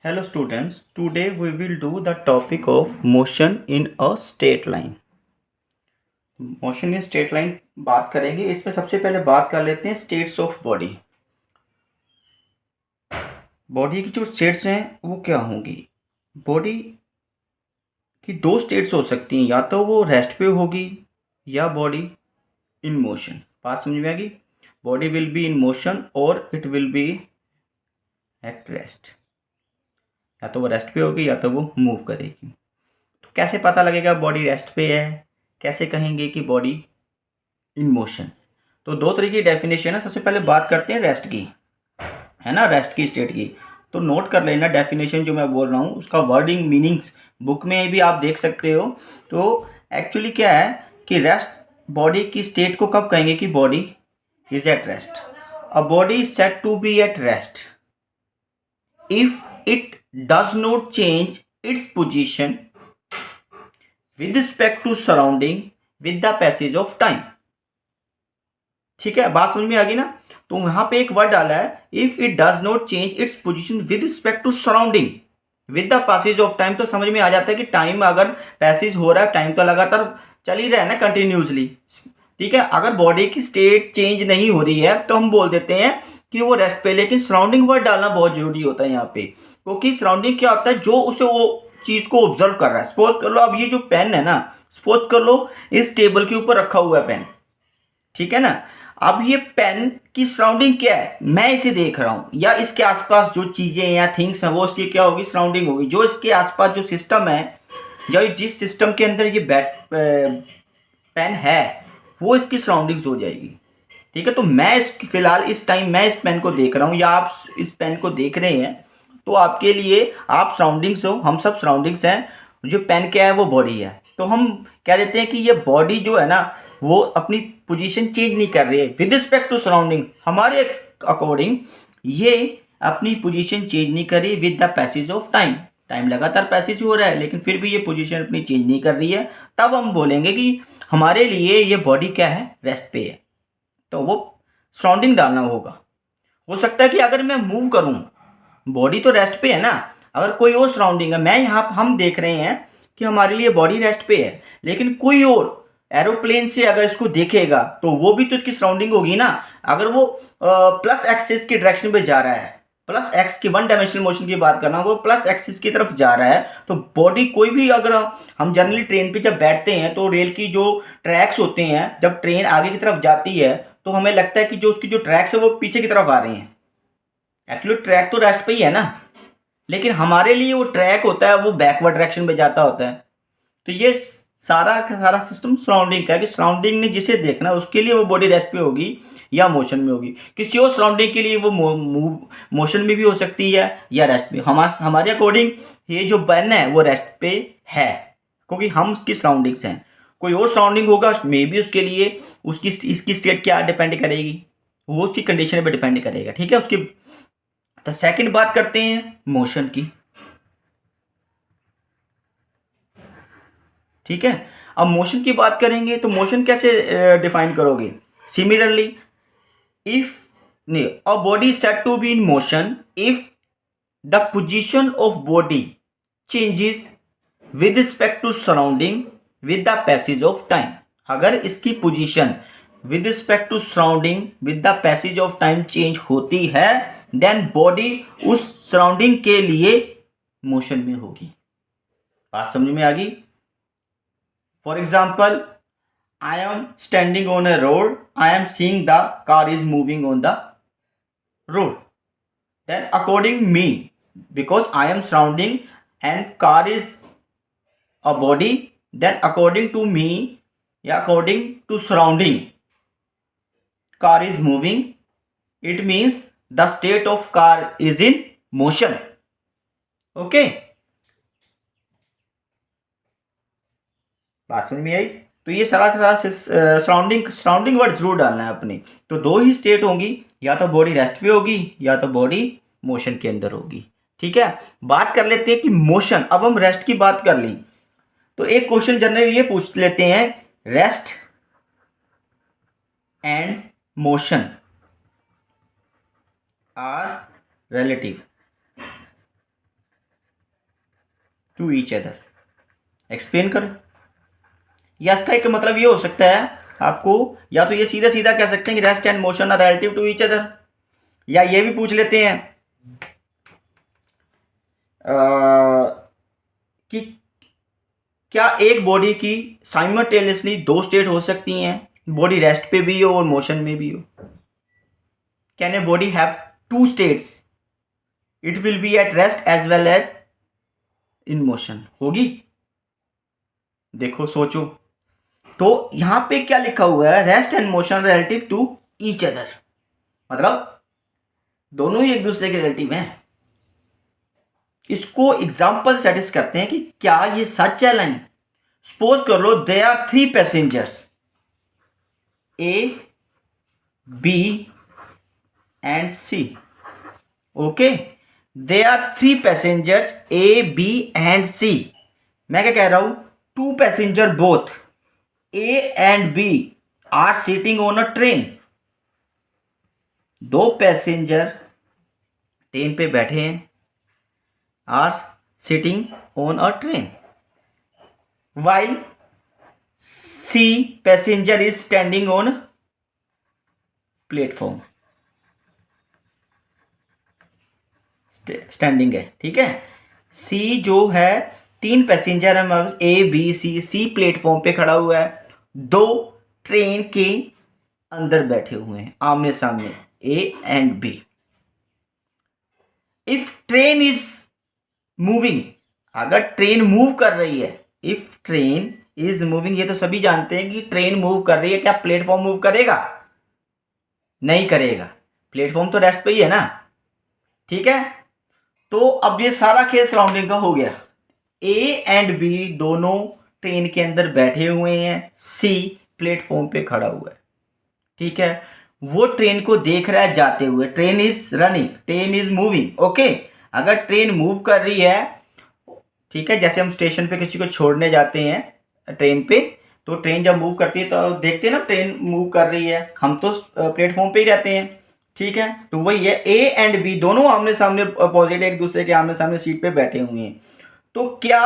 Hello students, today we will do the topic of motion in a straight line. Motion in straight line बात करेंगे। इसमें सबसे पहले बात कर लेते हैं स्टेट्स ऑफ बॉडी। बॉडी की जो स्टेट्स हैं वो क्या होंगी। बॉडी की दो स्टेट्स हो सकती हैं, या तो वो रेस्ट पे होगी या बॉडी इन मोशन। बात समझ में आ गई। Body will be in motion और it will be at rest. या तो वो रेस्ट पे होगी या तो वो मूव करेगी। तो कैसे पता लगेगा बॉडी रेस्ट पे है, कैसे कहेंगे कि बॉडी इन मोशन। तो दो तरीके की डेफिनेशन है। सबसे पहले बात करते हैं रेस्ट की, है ना, रेस्ट की स्टेट की। तो नोट कर लेना डेफिनेशन जो मैं बोल रहा हूँ, उसका वर्डिंग मीनिंग्स बुक में भी आप देख सकते हो। तो एक्चुअली क्या है कि रेस्ट बॉडी की स्टेट को कब कहेंगे कि body is at rest. A body is said to be at rest if it does not change its position with respect to surrounding with the passage of time. ठीक है, बात समझ में आ गई ना। तो यहां पे एक वर्ड डाला है, if it does not change its position with respect to surrounding with the passage of time. तो समझ में आ जाता है कि टाइम अगर पैसेज हो रहा है, टाइम तो लगातार चल ही रहा है ना, कंटिन्यूसली। ठीक है, अगर बॉडी की स्टेट चेंज नहीं हो रही है तो हम बोल देते हैं कि वो रेस्ट पे। लेकिन सराउंडिंग वर्ड डालना बहुत जरूरी होता है यहाँ पे, क्योंकि सराउंडिंग क्या होता है, जो उसे वो चीज को ऑब्जर्व कर रहा है। सपोज कर लो अब ये जो पेन है ना, सपोज कर लो इस टेबल के ऊपर रखा हुआ है पेन, ठीक है ना। अब ये पेन की सराउंडिंग क्या है, मैं इसे देख रहा हूं, या इसके आसपास जो चीजें या थिंग्स हैं वो इसकी क्या होगी, सराउंडिंग होगी। जो इसके आसपास जो सिस्टम है, या जिस सिस्टम के अंदर ये पेन है, वो इसकी सराउंडिंग्स हो जाएगी। ठीक है, तो मैं फिलहाल इस टाइम मैं इस पेन को देख रहा हूं, या आप इस पेन को देख रहे हैं, तो आपके लिए आप सराउंडिंग्स हो, हम सब सराउंडिंग्स हैं। जो पेन क्या है वो बॉडी है। तो हम कह देते हैं कि ये बॉडी जो है ना, वो अपनी पोजीशन चेंज नहीं कर रही है विद रिस्पेक्ट टू सराउंडिंग। हमारे अकॉर्डिंग ये अपनी पोजीशन चेंज नहीं कर रही with the passage of time. Time लगातार पैसेज हो रहा है लेकिन फिर भी ये पोजीशन अपनी चेंज नहीं कर रही है। तब हम बोलेंगे कि हमारे लिए ये बॉडी क्या है, रेस्ट पे है। तो वो सराउंडिंग डालना होगा। हो सकता है कि अगर मैं मूव करूं, बॉडी तो रेस्ट पे है ना, अगर कोई और सराउंडिंग है, मैं यहाँ हम देख रहे हैं कि हमारे लिए बॉडी रेस्ट पे है, लेकिन कोई और एरोप्लेन से अगर इसको देखेगा तो वो भी तो इसकी सराउंडिंग होगी ना। अगर वो प्लस एक्सिस की डायरेक्शन पे जा रहा है, प्लस एक्स की वन डायमेंशनल मोशन की बात करना, वो प्लस एक्सिस की तरफ जा रहा है, तो बॉडी कोई भी, अगर हम जनरली ट्रेन पे जब बैठते हैं तो रेल की जो ट्रैक्स होते हैं, जब ट्रेन आगे की तरफ जाती है तो हमें लगता है कि जो उसकी जो ट्रैक्स है वो पीछे की तरफ आ रहे हैं। एक्चुअली ट्रैक तो रेस्ट पे ही है ना, लेकिन हमारे लिए वो ट्रैक होता है वो बैकवर्ड डायरेक्शन पे जाता होता है। तो ये सारा का सारा सिस्टम सराउंडिंग का है कि सराउंडिंग ने जिसे देखना है उसके लिए वो बॉडी रेस्ट पे होगी या मोशन में होगी। किसी और सराउंडिंग के लिए वो मोशन में भी हो सकती है या रेस्ट पे। हमारे अकॉर्डिंग ये जो पेन है वो रेस्ट पे है, क्योंकि हम उसकी सराउंडिंग्स हैं। कोई और सराउंडिंग होगा मे बी, उसके लिए उसकी इसकी स्टेट क्या डिपेंड करेगी, वो उसकी कंडीशन पे डिपेंड करेगा। ठीक है, उसकी। तो सेकंड बात करते हैं मोशन की। ठीक है, अब मोशन की बात करेंगे तो मोशन कैसे डिफाइन करोगे। Similarly, if a body said to be in motion if the position of body changes with respect to surrounding with the passage of time. अगर इसकी position with respect to surrounding with the passage of time change होती है, then body उस surrounding के लिए motion में होगी। बात समझ में आ गई। For example, I am standing on a road. I am seeing the car is moving on the road. Then according me, because I am surrounding and car is a body, then according to me, yeah, according to surrounding, car is moving. It means the state of car is in motion. Okay. बात समझ में आई। तो ये सारा का सारा surrounding surrounding word जरूर डालना है अपने। तो दो ही स्टेट होंगी, या तो बॉडी रेस्ट पे होगी या तो बॉडी मोशन के अंदर होगी। ठीक है, बात कर लेते हैं कि मोशन। अब हम रेस्ट की बात कर ली तो एक क्वेश्चन जनरली ये पूछ लेते हैं, rest and motion are relative. To each other. Explain करो। या इसका एक मतलब ये हो सकता है आपको, या तो ये सीधा सीधा कह सकते हैं कि rest and motion are relative to each other, या ये भी पूछ लेते हैं कि क्या एक बॉडी की साइमल्टेनियसली दो स्टेट हो सकती हैं, बॉडी रेस्ट पे भी हो और मोशन में भी हो। Can a body have two states, it will be at rest as well as in motion. होगी? देखो सोचो। तो यहां पे क्या लिखा हुआ है, rest and motion relative to each other, मतलब दोनों ही एक दूसरे के रिलेटिव हैं। इसको एग्जाम्पल सेटिस करते हैं कि क्या ये सच है लाइन। सपोज कर लो they are three passengers A B and C. Okay, they are three passengers A B and C. मैं क्या कह रहा हूं, two passenger both A and B are sitting on a train. दो पैसेंजर ट्रेन पे बैठे हैं, are sitting on a train, while C passenger is standing on platform. Standing है, ठीक है। C जो है, तीन पैसेंजर है, A B C प्लेटफॉर्म पे खड़ा हुआ है, दो ट्रेन के अंदर बैठे हुए हैं आमने सामने A and B। If train is moving, अगर ट्रेन मूव कर रही है, इफ ट्रेन इज मूविंग, ये तो सभी जानते हैं कि ट्रेन मूव कर रही है, क्या प्लेटफॉर्म मूव करेगा? नहीं करेगा, प्लेटफॉर्म तो रेस्ट पे ही है ना, ठीक है। तो अब ये सारा खेल सराउंडिंग का हो गया। ए एंड बी दोनों ट्रेन के अंदर बैठे हुए हैं, सी प्लेटफॉर्म पे खड़ा हुआ है, ठीक है। वो ट्रेन को देख रहा है जाते हुए, train is running, train is moving. Okay, अगर ट्रेन मूव कर रही है, ठीक है, जैसे हम स्टेशन पे किसी को छोड़ने जाते हैं ट्रेन पे, तो ट्रेन जब मूव करती है तो देखते हैं ना ट्रेन मूव कर रही है, हम तो प्लेटफॉर्म पे ही रहते हैं, ठीक है। तो वही है, ए एंड बी दोनों आमने सामने अपोजिट एक दूसरे के आमने सामने सीट पे बैठे हुए हैं। तो क्या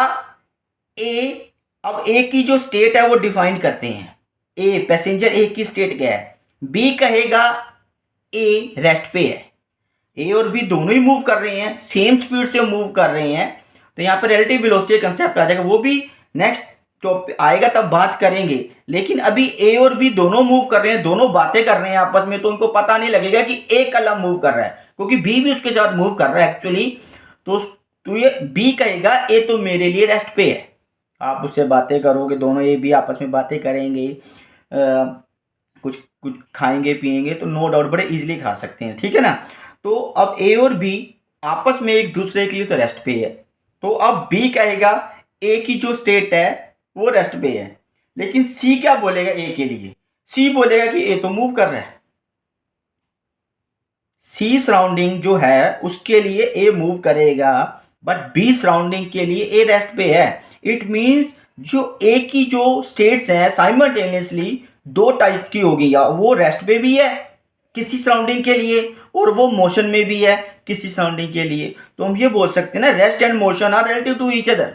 ए, अब ए की जो स्टेट है वो डिफाइन करते हैं। ए पैसेंजर ए की स्टेट क्या है, बी कहेगा ए रेस्ट पे है, ए और बी दोनों ही मूव कर रहे हैं, सेम स्पीड से मूव कर रहे हैं, तो यहाँ पर रिलेटिव वेलोसिटी कंसेप्ट आ जाएगा, वो भी नेक्स्ट टॉपिक आएगा तब बात करेंगे। लेकिन अभी ए और बी दोनों मूव कर रहे हैं, दोनों बातें कर रहे हैं आपस में, तो उनको पता नहीं लगेगा कि ए कला मूव कर रहा है, क्योंकि बी भी उसके साथ मूव कर रहा है एक्चुअली। तो ये बी कहेगा ए तो मेरे लिए रेस्ट पे है, आप उससे बातें करोगे, दोनों ए बी आपस में बातें करेंगे, कुछ कुछ खाएंगे पिएंगे, तो नो डाउट बड़े इजीली खा सकते हैं, ठीक है ना। तो अब ए और बी आपस में एक दूसरे के लिए तो रेस्ट पे है, तो अब बी कहेगा ए की जो स्टेट है वो रेस्ट पे है, लेकिन सी क्या बोलेगा ए के लिए, सी बोलेगा कि ए तो मूव कर रहा है। सी सराउंडिंग जो है उसके लिए ए मूव करेगा, बट बी सराउंडिंग के लिए ए रेस्ट पे है। इट मींस जो ए की जो स्टेट्स हैं साइमल्टेनियसली दो टाइप की होगी, या वो रेस्ट पे भी है किसी सराउंडिंग के लिए, और वो मोशन में भी है किसी सराउंडिंग के लिए। तो हम ये बोल सकते हैं ना, rest and motion are relative to each other.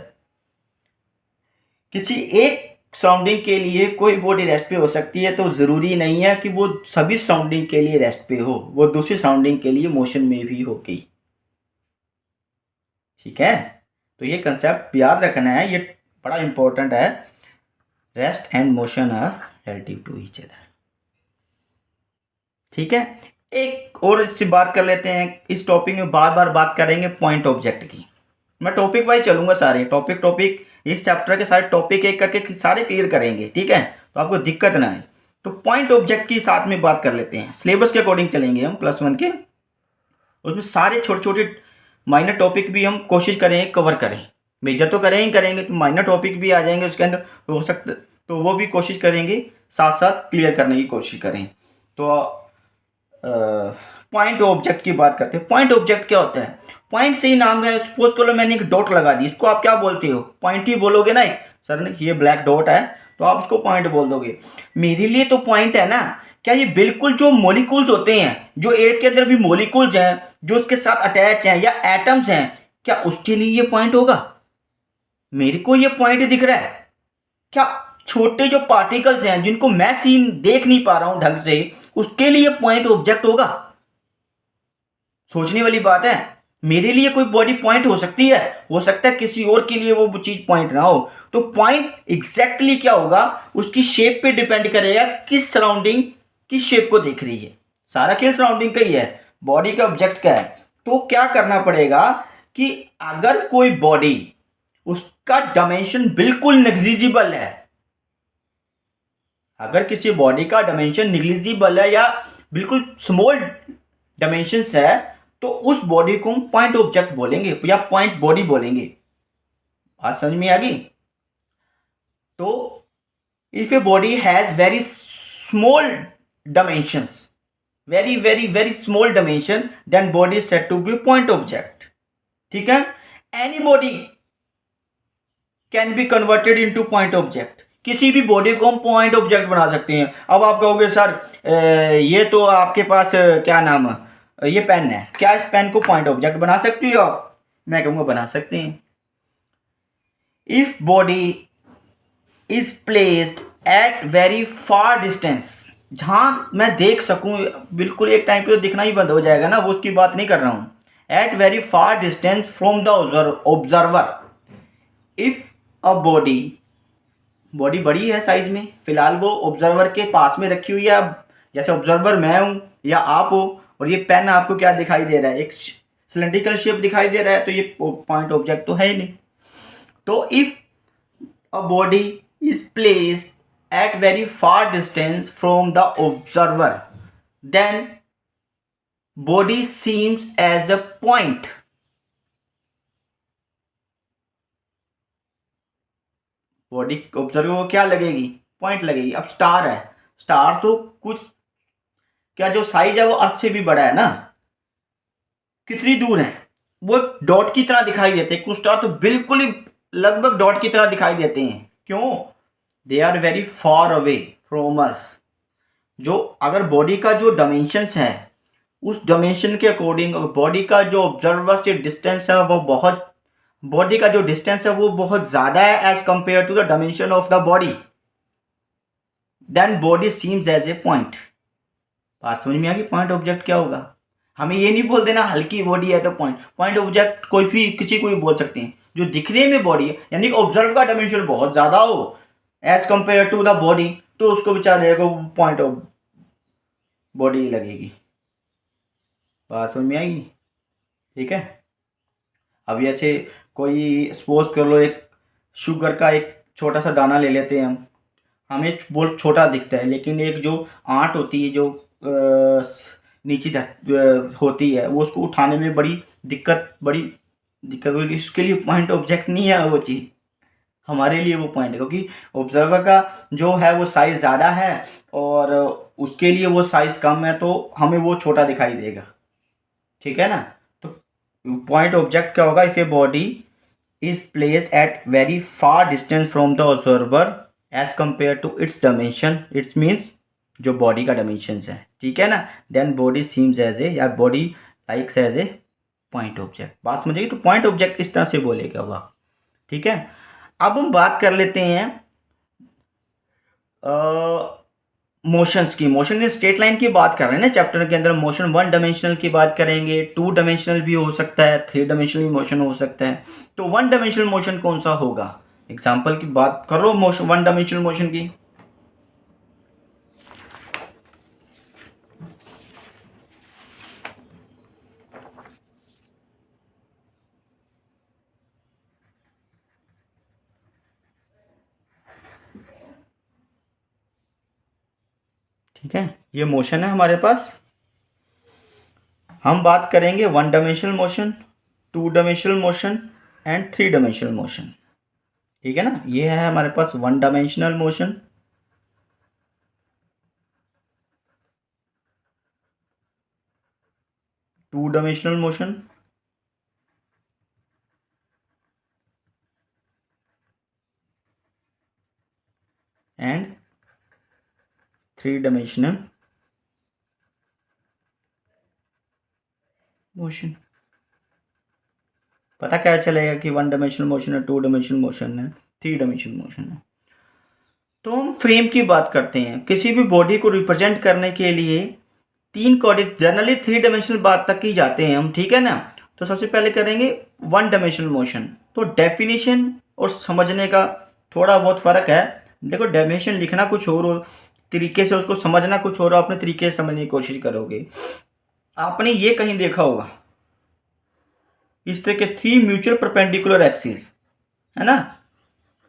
किसी एक सराउंडिंग के लिए कोई बॉडी रेस्ट पे हो सकती है, तो जरूरी नहीं है कि वो सभी सराउंडिंग के लिए रेस्ट पे हो, वो दूसरी सराउंडिंग के लिए मोशन में भी होगी, ठीक है। तो ये कंसेप्ट याद रखना है, ये बड़ा इंपॉर्टेंट है। Rest and motion are relative to each other, ठीक है। एक और इससे बात कर लेते हैं, इस टॉपिक में बार बार बात करेंगे पॉइंट ऑब्जेक्ट की। मैं टॉपिक वाइज चलूंगा, सारे टॉपिक इस चैप्टर के सारे टॉपिक एक करके सारे क्लियर करेंगे, ठीक है, तो आपको दिक्कत ना आए। तो पॉइंट ऑब्जेक्ट की साथ में बात कर लेते हैं, सिलेबस के अकॉर्डिंग चलेंगे हम +1 के, उसमें सारे छोटे छोटे माइनर टॉपिक भी हम कोशिश करेंगे कवर करें, मेजर तो करें ही करेंगे, तो माइनर टॉपिक भी आ जाएंगे उसके अंदर, हो सकता तो वो भी कोशिश करेंगे साथ साथ क्लियर करने की कोशिश करें। तो पॉइंट ऑब्जेक्ट की बात करते हैं। पॉइंट ऑब्जेक्ट क्या होता है, पॉइंट से ही नाम है। सपोज करो मैंने एक डॉट लगा दी, इसको आप क्या बोलते हो, पॉइंट ही बोलोगे ना। सर ने ये ब्लैक डॉट है तो आप इसको पॉइंट बोल दोगे, मेरे लिए तो पॉइंट है ना। क्या ये बिल्कुल जो मॉलिक्यूल्स होते हैं, जो एयर के अंदर भी मॉलिक्यूल्स हैं जो उसके साथ अटैच हैं या एटम्स हैं, क्या उसके लिए ये पॉइंट होगा? मेरे को ये पॉइंट दिख रहा है, क्या छोटे जो पार्टिकल्स हैं जिनको मैं सीन देख नहीं पा रहा हूं ढंग से, उसके लिए पॉइंट ऑब्जेक्ट होगा? सोचने वाली बात है। मेरे लिए कोई बॉडी पॉइंट हो सकती है, हो सकता है किसी और के लिए वो चीज पॉइंट ना हो। तो पॉइंट एग्जैक्टली क्या होगा, उसकी शेप पे डिपेंड करेगा, किस सराउंडिंग की शेप को देख रही है। सारा खेल सराउंडिंग का ही है, बॉडी का ऑब्जेक्ट का है। तो क्या करना पड़ेगा कि अगर कोई बॉडी, उसका डायमेंशन बिल्कुल नेग्लिजिबल है, अगर किसी बॉडी का डायमेंशन नेग्लिजिबल है या बिल्कुल स्मॉल डायमेंशंस है, तो उस बॉडी को हम पॉइंट ऑब्जेक्ट बोलेंगे या पॉइंट बॉडी बोलेंगे। बात समझ में आ गई? तो if a body has very small dimensions, very very very small dimension, then body is said to be point object. ठीक है? Any body can be converted into point object. किसी भी बॉडी को हम पॉइंट ऑब्जेक्ट बना सकते हैं। अब आप कहोगे सर ये तो आपके पास क्या नाम है, ये पेन है, क्या इस पेन को पॉइंट ऑब्जेक्ट बना सकते हो आप? मैं कहूँगा बना सकते हैं। If body is placed at very far distance, जहां मैं देख सकूं, बिल्कुल एक टाइम पे तो दिखना ही बंद हो जाएगा ना, वो उसकी बात नहीं कर रहा हूं। At very far distance from the observer, if a body, body बड़ी है साइज में, फिलहाल वो ऑब्जर्वर के पास में रखी हुई है। जैसे ऑब्जर्वर मैं हूं या आप हो, और ये पेन आपको क्या दिखाई दे रहा है, एक सिलेंड्रिकल शेप दिखाई दे रहा है, तो ये पॉइंट ऑब्जेक्ट तो है ही नहीं। तो if a body is placed at very far distance from the observer, then body seems as a point. Body observer को क्या लगेगी? पॉइंट लगेगी। अब स्टार है, स्टार तो कुछ क्या जो साइज है वो अर्थ से भी बड़ा है ना, कितनी दूर है, वो डॉट की तरह दिखाई देते हैं। कुछ स्टार तो बिल्कुल ही लगभग डॉट की तरह दिखाई देते हैं। क्यों? They are very far away from us. जो अगर बॉडी का जो डायमेंशंस है, उस डायमेंशन के अकॉर्डिंग बॉडी का जो ऑब्जर्वर से डिस्टेंस है वो बहुत, बॉडी का जो डिस्टेंस है वो बहुत ज़्यादा है as compare to the dimension of the body, then body seems as a point. बात समझ में आ गई? पॉइंट ऑब्जेक्ट क्या होगा? हमें ये नहीं बोल देना हल्की बॉडी है तो पॉइंट। पॉइंट ऑब्जेक्ट कोई भी किसी को भी बोल सकते हैं जो दिखने में बॉडी है, यानी कि ऑब्जर्व का डायमेंशन बहुत ज़्यादा हो as compare to the body, तो उसको बेचारे को पॉइंट ऑफ बॉडी लगेगी। बात समझ में आएगी? ठीक है। अब ऐसे कोई सपोज कर लो, एक शुगर का एक छोटा सा दाना ले लेते हैं हम, हमें बहुत छोटा दिखता है, लेकिन एक जो आंट होती है जो नीचे होती है, वो उसको उठाने में बड़ी दिक्कत होगी। उसके लिए पॉइंट ऑब्जेक्ट नहीं है वो चीज़, हमारे लिए वो पॉइंट है, क्योंकि ऑब्जर्वर का जो है वो साइज़ ज़्यादा है और उसके लिए वो साइज़ कम है, तो हमें वो छोटा दिखाई देगा। ठीक है ना? तो पॉइंट ऑब्जेक्ट क्या होगा? If a body is placed at very far distance from the observer as compare to its dimension, its means जो बॉडी का डायमेंशन है, ठीक है ना, then body seems as a, या body likes as a point object. बात समझिए? तो पॉइंट ऑब्जेक्ट इस तरह से बोलेगा वह। ठीक है। अब हम बात कर लेते हैं मोशंस की। मोशन स्ट्रेट लाइन की बात कर रहे हैं ना चैप्टर के अंदर। मोशन वन डायमेंशनल की बात करेंगे, टू डायमेंशनल भी हो सकता है, थ्री डायमेंशनल भी मोशन हो सकता है। तो वन डायमेंशनल मोशन कौन सा होगा? एग्जांपल की बात करो मोशन, वन डायमेंशनल मोशन की। ठीक है, ये मोशन है हमारे पास। हम बात करेंगे one dimensional motion, two dimensional motion and three dimensional motion. ठीक है ना? ये है हमारे पास one dimensional motion, two dimensional motion and three dimensional motion. पता क्या चलेगा कि 1 डायमेंशनल मोशन है, 2 डायमेंशनल मोशन है, 3 डायमेंशनल मोशन है। तो हम फ्रेम की बात करते हैं। किसी भी बॉडी को रिप्रेजेंट करने के लिए 3 कोऑर्डिनेट, जनरली 3 डायमेंशनल बात तक ही जाते हैं हम, ठीक है ना। तो सबसे पहले करेंगे 1 डायमेंशनल मोशन। तो डेफिनेशन और समझने का थोड़ा बहुत फ़र्क है। देखो, डेफिनेशन लिखना कुछ और तरीके से, उसको समझना कुछ और अपने तरीके से समझने की कोशिश करोगे। आपने ये कहीं देखा होगा, इस तरह के 3 म्यूचुअल परपेंडिकुलर एक्सिस, है ना,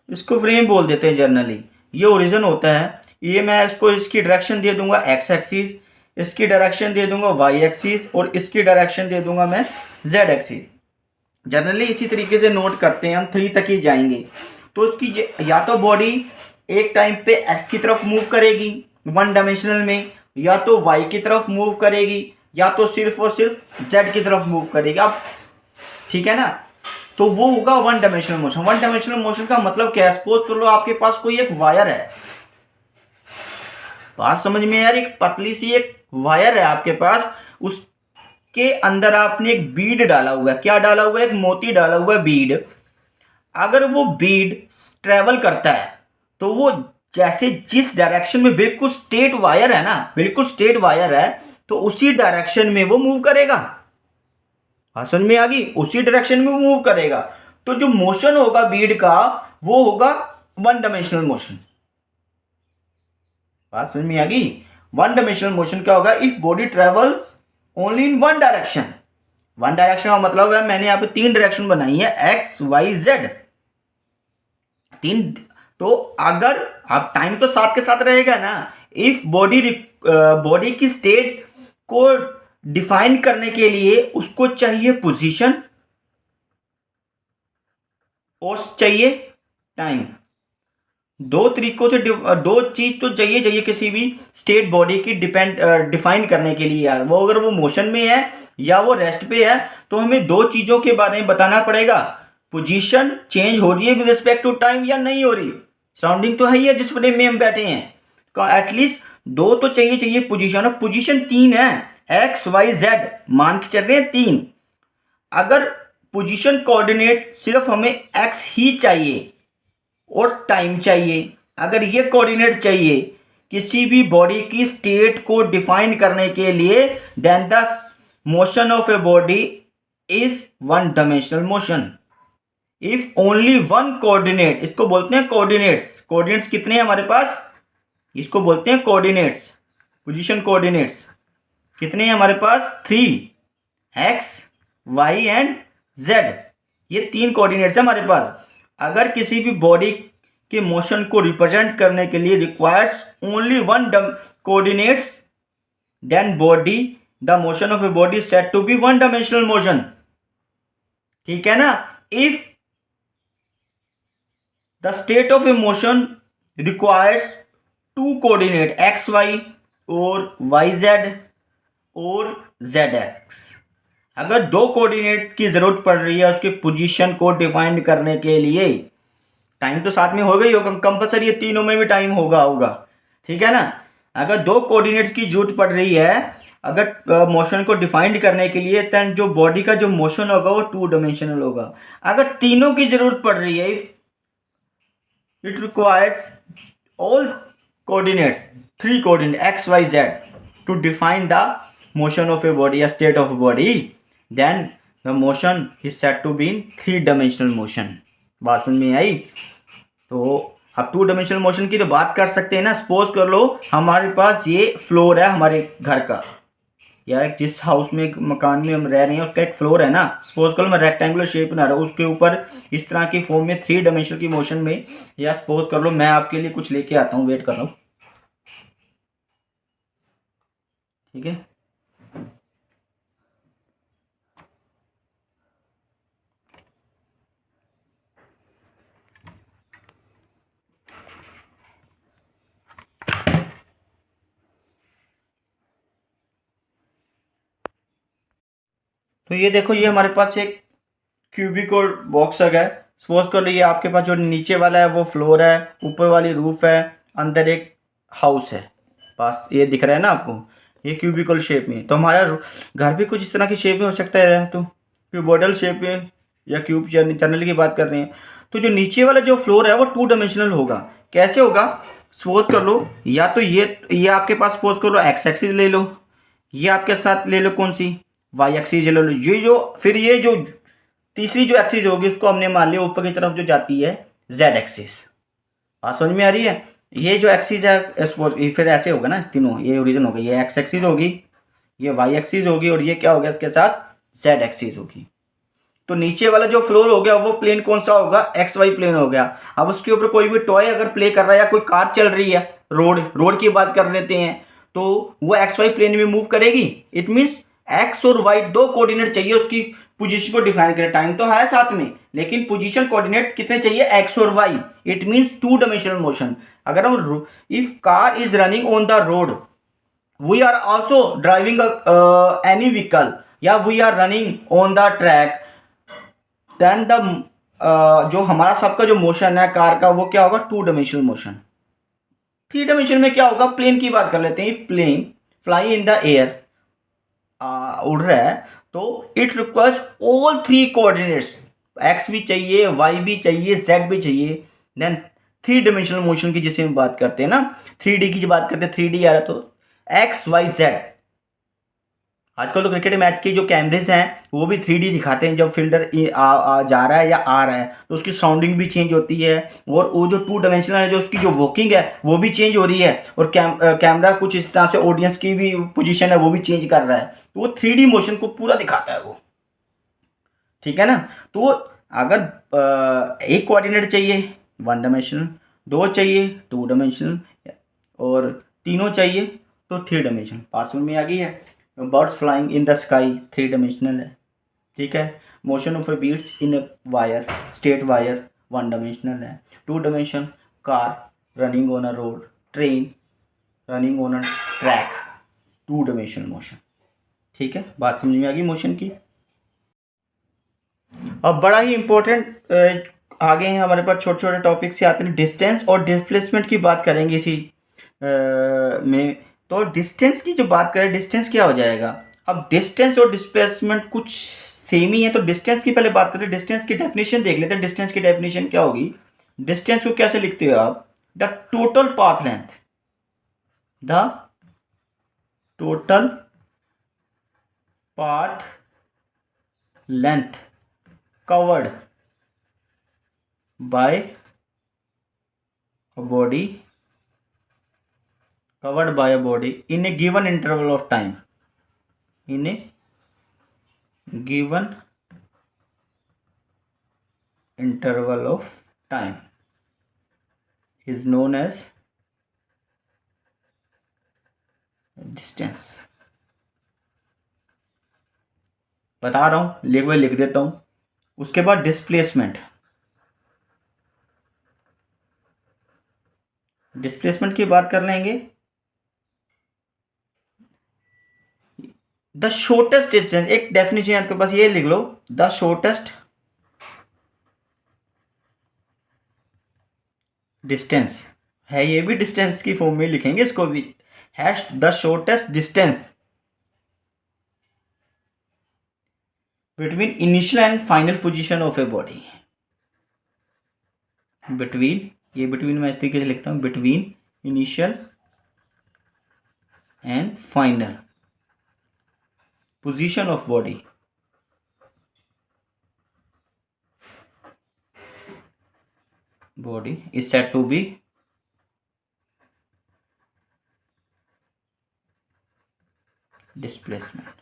इसको फ्रेम बोल देते हैं जनरली। ये ओरिजिन होता है। ये मैं इसको, इसकी डायरेक्शन दे दूंगा एक्स एक्सिस, इसकी डायरेक्शन दे दूंगा वाई एक्सिस, और इसकी डायरेक्शन दे दूंगा मैं जेड एक्सिस। जनरली इसी तरीके से नोट करते हैं हम, 3 तक ही जाएंगे। तो उसकी या तो बॉडी एक टाइम पे एक्स की तरफ मूव करेगी 1 डायमेंशनल में, या तो वाई की तरफ मूव करेगी, या तो सिर्फ और सिर्फ जेड की तरफ मूव करेगी। अब ठीक है ना, तो वो होगा 1 डायमेंशनल मोशन। 1 डायमेंशनल मोशन का मतलब क्या है? सपोज कर लो आपके पास कोई एक वायर है, बात समझ में यार, एक पतली सी एक वायर है आपके पास, उसके अंदर आपने एक बीड डाला हुआ है। क्या डाला हुआ है? एक मोती डाला हुआ है, बीड। अगर वो बीड ट्रेवल करता है तो वो जैसे जिस डायरेक्शन में, बिल्कुल स्ट्रेट वायर है ना, बिल्कुल स्ट्रेट वायर है, तो उसी डायरेक्शन में वो मूव करेगा। समझ में आ गई? उसी डायरेक्शन में मूव करेगा। तो जो मोशन होगा बीड का, वो होगा 1 डायमेंशनल मोशन। बात समझ में आ गई? 1 डायमेंशनल मोशन क्या होगा? If body travels only in 1 direction. 1 direction का मतलब है, मैंने यहाँ पे 3 डायरेक्शन बनाई है, एक्स वाई जेड, 3। तो अगर आप, टाइम तो साथ के साथ रहेगा ना। इफ बॉडी की स्टेट को डिफाइन करने के लिए उसको चाहिए पोजीशन और चाहिए टाइम। दो तरीकों से दो चीज तो चाहिए किसी भी स्टेट बॉडी की डिफाइन करने के लिए यार। वो अगर वो मोशन में है या वो रेस्ट पे है, तो हमें 2 चीजों के बारे में बताना पड़ेगा। पोजीशन चेंज हो रही है विद रिस्पेक्ट टू टाइम या नहीं हो रही। सराउंडिंग तो है ही है जिस फ्रेम में हम बैठे हैं। एटलीस्ट 2 तो चाहिए पोजीशन। और पोजीशन 3 है, एक्स वाई जेड मान के चल रहे हैं 3। अगर पोजीशन कोऑर्डिनेट सिर्फ हमें एक्स ही चाहिए और टाइम चाहिए, अगर ये कोऑर्डिनेट चाहिए किसी भी बॉडी की स्टेट को डिफाइन करने के लिए, then the motion of a body is 1 dimensional motion. If only 1 coordinate, इसको बोलते हैं कोऑर्डिनेट्स। कोऑर्डिनेट्स कितने हैं हमारे पास? इसको बोलते हैं कोऑर्डिनेट्स, पोजीशन कोऑर्डिनेट्स। कितने हैं हमारे पास? 3, एक्स वाई एंड जेड। ये 3 कोऑर्डिनेट्स है हमारे पास। अगर किसी भी बॉडी के मोशन को रिप्रेजेंट करने के लिए requires only 1 coordinates, then body, the motion of a body said to be 1 dimensional motion. ठीक है ना। If the state of a motion requires 2 coordinate, x y और वाई जेड और जेड एक्स, अगर 2 कोऑर्डिनेट की जरूरत पड़ रही है उसके पोजीशन को डिफाइन करने के लिए, टाइम तो साथ में होगा ही होगा, कंपलसरी है, तीनों में भी टाइम होगा। ठीक है ना। अगर 2 कोऑर्डिनेट्स की जरूरत पड़ रही है अगर मोशन को डिफाइन करने के लिए, तो जो बॉडी का जो मोशन होगा वो 2 डायमेंशनल होगा। अगर तीनों की जरूरत पड़ रही है, if it requires all coordinates, 3 coordinate x y z to define the motion of a body, a state of a body, then the motion is said to be in 3 dimensional motion। बात समझ में आई? तो अब 2 dimensional motion की तो बात कर सकते हैं ना। सपोज कर लो हमारे पास ये फ्लोर है हमारे घर का, या जिस हाउस में, मकान में हम रह रहे हैं उसका एक फ्लोर है ना। सपोज कर लो मैं रेक्टेंगुलर शेप बना रहा हूँ, उसके ऊपर इस तरह की फॉर्म में 3 डायमेंशनल की मोशन में, या सपोज कर लो मैं आपके लिए कुछ लेके आता हूँ, वेट कर रहा हूँ, ठीक है। तो ये देखो, ये हमारे पास एक क्यूबिक और बॉक्स है। सपोज कर लीजिए आपके पास जो नीचे वाला है वो फ्लोर है, ऊपर वाली रूफ है, अंदर एक हाउस है। पास ये दिख रहा है ना आपको, ये क्यूबिकल शेप में। तो हमारा घर भी कुछ इस तरह की शेप में हो सकता है, तो क्यूबोइडल शेप में या क्यूब चैनल की बात कर रहे हैं, तो जो नीचे वाला जो फ्लोर है वो 2 डायमेंशनल होगा। कैसे होगा? सपोज कर लो, या तो ये आपके पास सपोज कर लो एक्स एक्सिस ले लो, ये आपके साथ ले लो कौन सी, वाई एक्सिस ले लो, ये जो तीसरी जो एक्सिस होगी उसको हमने मान लिया ऊपर की तरफ जो जाती है जेड एक्सिस। बात समझ में आ रही है? ये जो एक्सिस है सपोज फिर ऐसे होगा ना, तीनों ये ओरिजिन होगी, ये एक्स एक्सिस होगी, ये वाई एक्सिस होगी, और ये क्या हो गया इसके साथ जेड एक्सिस होगी। तो नीचे वाला जो फ्लोर हो गया वो प्लेन कौन सा होगा? एक्स वाई प्लेन हो गया। अब उसके ऊपर कोई भी टॉय अगर प्ले कर रहा है या कोई कार चल रही है, रोड की बात कर लेते हैं, तो वो एक्स वाई प्लेन में मूव करेगी। इट मीन्स एक्स और वाई दो कोऑर्डिनेट चाहिए उसकी पोजीशन को डिफाइन करें। टाइम तो है साथ में, लेकिन पोजीशन कोऑर्डिनेट कितने चाहिए? एक्स और Y. It means 2 dimensional motion. अगर हम if car is running on the road, we are also driving any vehicle, या we are running on the track, then the जो हमारा सबका जो मोशन है कार का वो क्या होगा? 2 डायमेंशनल मोशन। 3 डायमेंशन में क्या होगा? प्लेन की बात कर लेते हैं। If plane fly in the air, उड़ रहा है, तो it requires all 3 coordinates, x भी चाहिए, वाई भी चाहिए, जेड भी चाहिए। देन 3 डायमेंशनल मोशन की जिसे हम बात करते हैं ना, 3D की जो बात करते हैं, 3D आ रहा है तो एक्स वाई जेड। आजकल तो क्रिकेट मैच के जो कैमरेज हैं वो भी 3D दिखाते हैं। जब फील्डर जा रहा है या आ रहा है तो उसकी साउंडिंग भी चेंज होती है, और वो जो 2 डायमेंशनल है जो उसकी जो वॉकिंग है वो भी चेंज हो रही है, और कैमरा कुछ इस तरह से ऑडियंस की भी पोजीशन है वो भी चेंज कर रहा है, तो वो 3D मोशन को पूरा दिखाता है वो। ठीक है ना? तो अगर एक कोऑर्डिनेट चाहिए 1 डायमेंशनल, 2 चाहिए 2 डायमेंशनल, और तीनों चाहिए तो 3 डायमेंशनल। पास में आ गई है। Birds flying in the sky 3 dimensional है। ठीक है। Motion of a beats in a wire, state wire 1 dimensional है। 2 dimension car running on a road, train running on a track, 2 dimensional motion. ठीक है, बात समझ में आ गई मोशन की। अब बड़ा ही इंपॉर्टेंट आगे हैं हमारे पास, छोटे छोटे टॉपिक से आते हैं। डिस्टेंस और डिस्प्लेसमेंट की बात करेंगे इसी में। तो डिस्टेंस की जो बात करें, डिस्टेंस क्या हो जाएगा? अब डिस्टेंस और डिस्प्लेसमेंट कुछ सेम ही है, तो डिस्टेंस की पहले बात करते हैं। डिस्टेंस की डेफिनेशन देख लेते हैं। डिस्टेंस की डेफिनेशन क्या होगी? डिस्टेंस को कैसे लिखते हो आप? The total path length, the total path length covered by a body in a given interval of time, in a given interval of time is known as distance। बता रहा हूं, लिख देता हूं। उसके बाद डिस्प्लेसमेंट, डिस्प्लेसमेंट की बात कर लेंगे। द शॉर्टेस्ट डिस्टेंस, एक डेफिनेशन आपके पास ये लिख लो, द शॉर्टेस्ट डिस्टेंस है, ये भी डिस्टेंस की फॉर्म में लिखेंगे इसको भी, है the shortest distance between initial and final position of a body. Between मैं इस तरीके से लिखता हूं, between initial and final position of body is said to be displacement।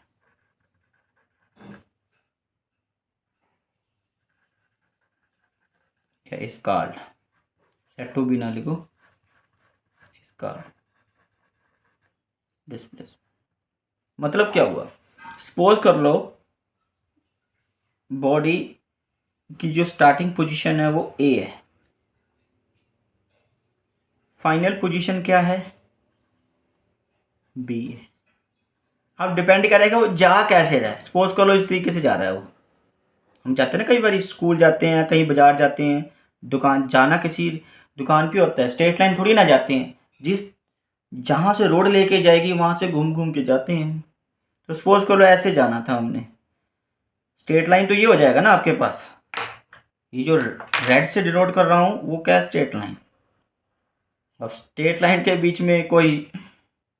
क्या is called, said to be ना लिखो, is called displacement। मतलब क्या हुआ? सपोज कर लो बॉडी की जो स्टार्टिंग पोजीशन है वो ए है, फाइनल पोजीशन क्या है? बी है। अब डिपेंड करेगा वो जा कैसे रहा है। सपोज कर लो इस तरीके से जा रहा है वो, हम जाते हैं ना कई बार स्कूल जाते हैं, कहीं बाजार जाते हैं, दुकान जाना किसी दुकान पे होता है, स्ट्रेट लाइन थोड़ी ना जाते हैं, जहाँ से रोड लेके जाएगी वहाँ से घूम घूम के जाते हैं। तो सपोज कर लो ऐसे जाना था हमने, स्ट्रेट लाइन तो ये हो जाएगा ना आपके पास, ये जो रेड से डिनोट कर रहा हूँ वो क्या है, स्ट्रेट लाइन। अब स्ट्रेट लाइन के बीच में कोई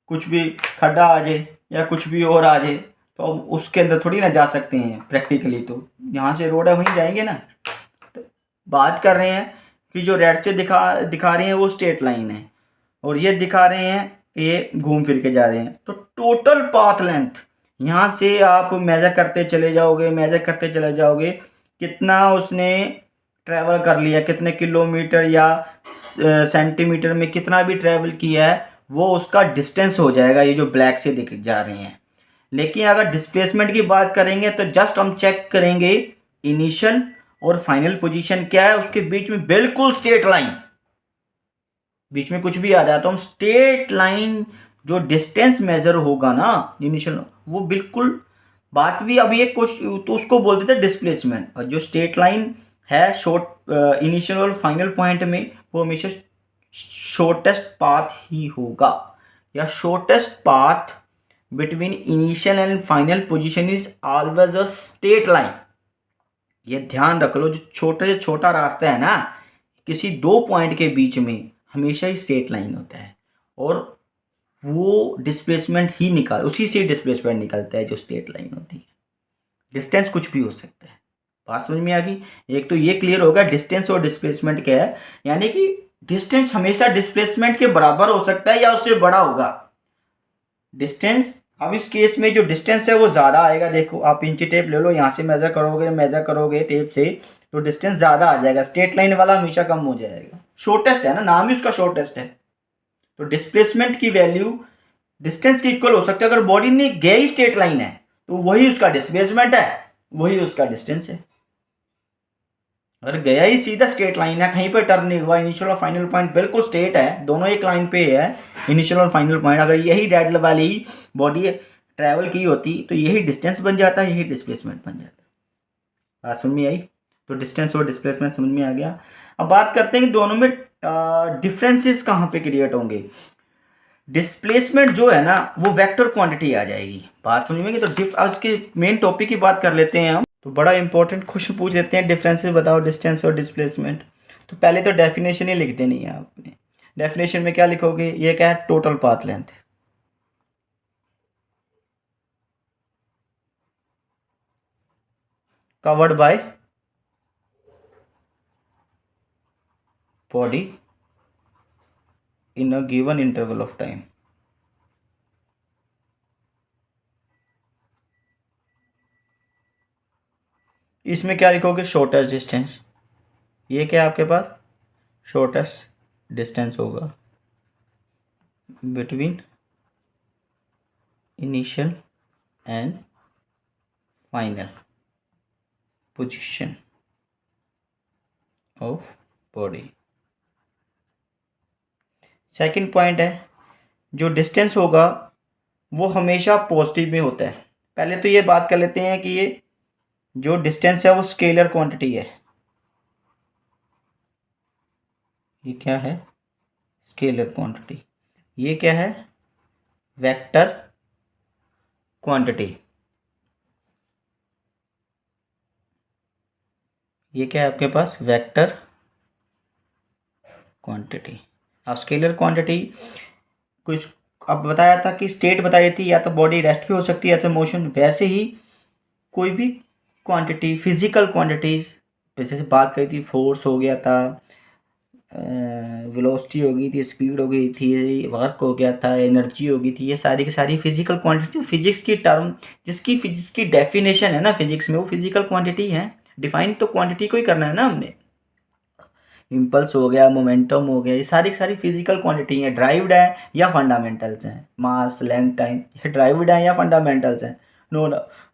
कुछ भी खड्डा आ जाए या कुछ भी और आ जाए तो अब उसके अंदर थोड़ी ना जा सकते हैं प्रैक्टिकली, तो यहाँ से रोड है वहीं जाएंगे ना। तो बात कर रहे हैं कि जो रेड से दिखा रहे हैं वो स्ट्रेट लाइन है, और ये दिखा रहे हैं ये घूम फिर के जा रहे हैं। तो टोटल पाथ लेंथ यहाँ से आप मेजर करते चले जाओगे कितना उसने ट्रैवल कर लिया, कितने किलोमीटर या सेंटीमीटर में कितना भी ट्रैवल किया है, वो उसका डिस्टेंस हो जाएगा, ये जो ब्लैक से दिख जा रहे हैं। लेकिन अगर डिस्प्लेसमेंट की बात करेंगे तो जस्ट हम चेक करेंगे इनिशियल और फाइनल पोजीशन क्या है, उसके बीच में बिल्कुल स्ट्रेट लाइन, बीच में कुछ भी आ रहा है तो हम स्ट्रेट लाइन जो डिस्टेंस मेजर होगा ना इनिशियल, वो बिल्कुल बात भी अब ये कुछ तो उसको बोलते थे डिस्प्लेसमेंट। और जो स्ट्रेट लाइन है शॉर्ट इनिशियल और फाइनल पॉइंट में, वो हमेशा शॉर्टेस्ट पाथ ही होगा, या shortest path between initial and final position is always a straight line. ये ध्यान रख लो, जो छोटे से छोटा रास्ता है ना किसी दो पॉइंट के बीच में, हमेशा ही स्ट्रेट लाइन होता है, और वो डिस्प्लेसमेंट ही उसी से डिस्प्लेसमेंट निकलता है जो स्ट्रेट लाइन होती है। डिस्टेंस कुछ भी हो सकता है। बात समझ में आ गई? एक तो ये क्लियर होगा डिस्टेंस और डिस्प्लेसमेंट क्या है, यानी कि डिस्टेंस हमेशा डिस्प्लेसमेंट के बराबर हो सकता है या उससे बड़ा होगा। डिस्टेंस, अब इस केस में जो डिस्टेंस है वो ज़्यादा आएगा। देखो आप इंची टेप ले लो, यहाँ से मेजर करोगे टेप से तो डिस्टेंस ज़्यादा आ जाएगा, स्ट्रेट लाइन वाला हमेशा कम हो जाएगा। शॉर्टेस्ट है ना, नाम ही उसका शॉर्टेस्ट है। तो डिस्प्लेसमेंट की वैल्यू डिस्टेंस के इक्वल हो सकता है। अगर बॉडी में गई स्ट्रेट लाइन है तो वही उसका डिस्प्लेसमेंट है, वही उसका डिस्टेंस है। अगर गया ही सीधा स्ट्रेट लाइन है, कहीं पर टर्न नहीं हुआ, इनिशियल और फाइनल पॉइंट बिल्कुल स्ट्रेट है, दोनों एक लाइन पे है इनिशियल और फाइनल पॉइंट, अगर यही डेड वाली बॉडी ट्रैवल की होती तो यही डिस्टेंस बन जाता, यही डिस्प्लेसमेंट बन जाता। बात समझ में आई? तो डिस्टेंस और डिस्प्लेसमेंट समझ में आ गया। अब बात करते हैं कि दोनों में डिफरेंसेस कहाँ पे क्रिएट होंगे। डिस्प्लेसमेंट जो है ना वो वेक्टर क्वांटिटी आ जाएगी। बात समझ में? तो आज के मेन टॉपिक की बात कर लेते हैं हम। तो बड़ा इंपॉर्टेंट क्वेश्चन पूछ लेते हैं, डिफरेंसेस बताओ डिस्टेंस और डिस्प्लेसमेंट। तो पहले तो डेफिनेशन ही लिख देनी है आपने। डेफिनेशन में क्या लिखोगे, ये क्या है, total path length, covered by body in a given interval of time. इसमें क्या लिखोगे, शॉर्टेस्ट डिस्टेंस। ये क्या है आपके पास, शॉर्टेस्ट डिस्टेंस होगा between initial and final position of body. Second point है, जो डिस्टेंस होगा वो हमेशा पॉजिटिव में होता है। पहले तो ये बात कर लेते हैं कि ये जो डिस्टेंस है वो स्केलर क्वांटिटी है। ये क्या है, स्केलर क्वांटिटी। ये क्या है, वेक्टर क्वांटिटी। ये क्या है आपके पास, वेक्टर क्वांटिटी। अब स्केलर क्वांटिटी कुछ अब बताया था कि स्टेट बताई थी, या तो बॉडी रेस्ट पे हो सकती है या तो मोशन। वैसे ही कोई भी क्वांटिटी, फिजिकल क्वांटिटीज, जैसे बात करी थी, फोर्स हो गया था, वेलोसिटी हो गई थी, स्पीड हो गई थी, वर्क हो गया था, एनर्जी हो गई थी, ये सारी की सारी फिजिकल क्वांटिटी, फिजिक्स की टर्म, जिसकी फिजिक्स की डेफिनेशन है ना फिजिक्स में, वो फिजिकल क्वांटिटी है। डिफाइन तो क्वांटिटी को ही करना है ना हमने। इम्पल्स हो गया, मोमेंटम हो गया, ये सारी की सारी फिजिकल क्वांटिटी है। ड्राइव्ड है या फंडामेंटल्स हैं, मास, लेंथ, टाइम, ये ड्राइव्ड है या फंडामेंटल्स हैं, नो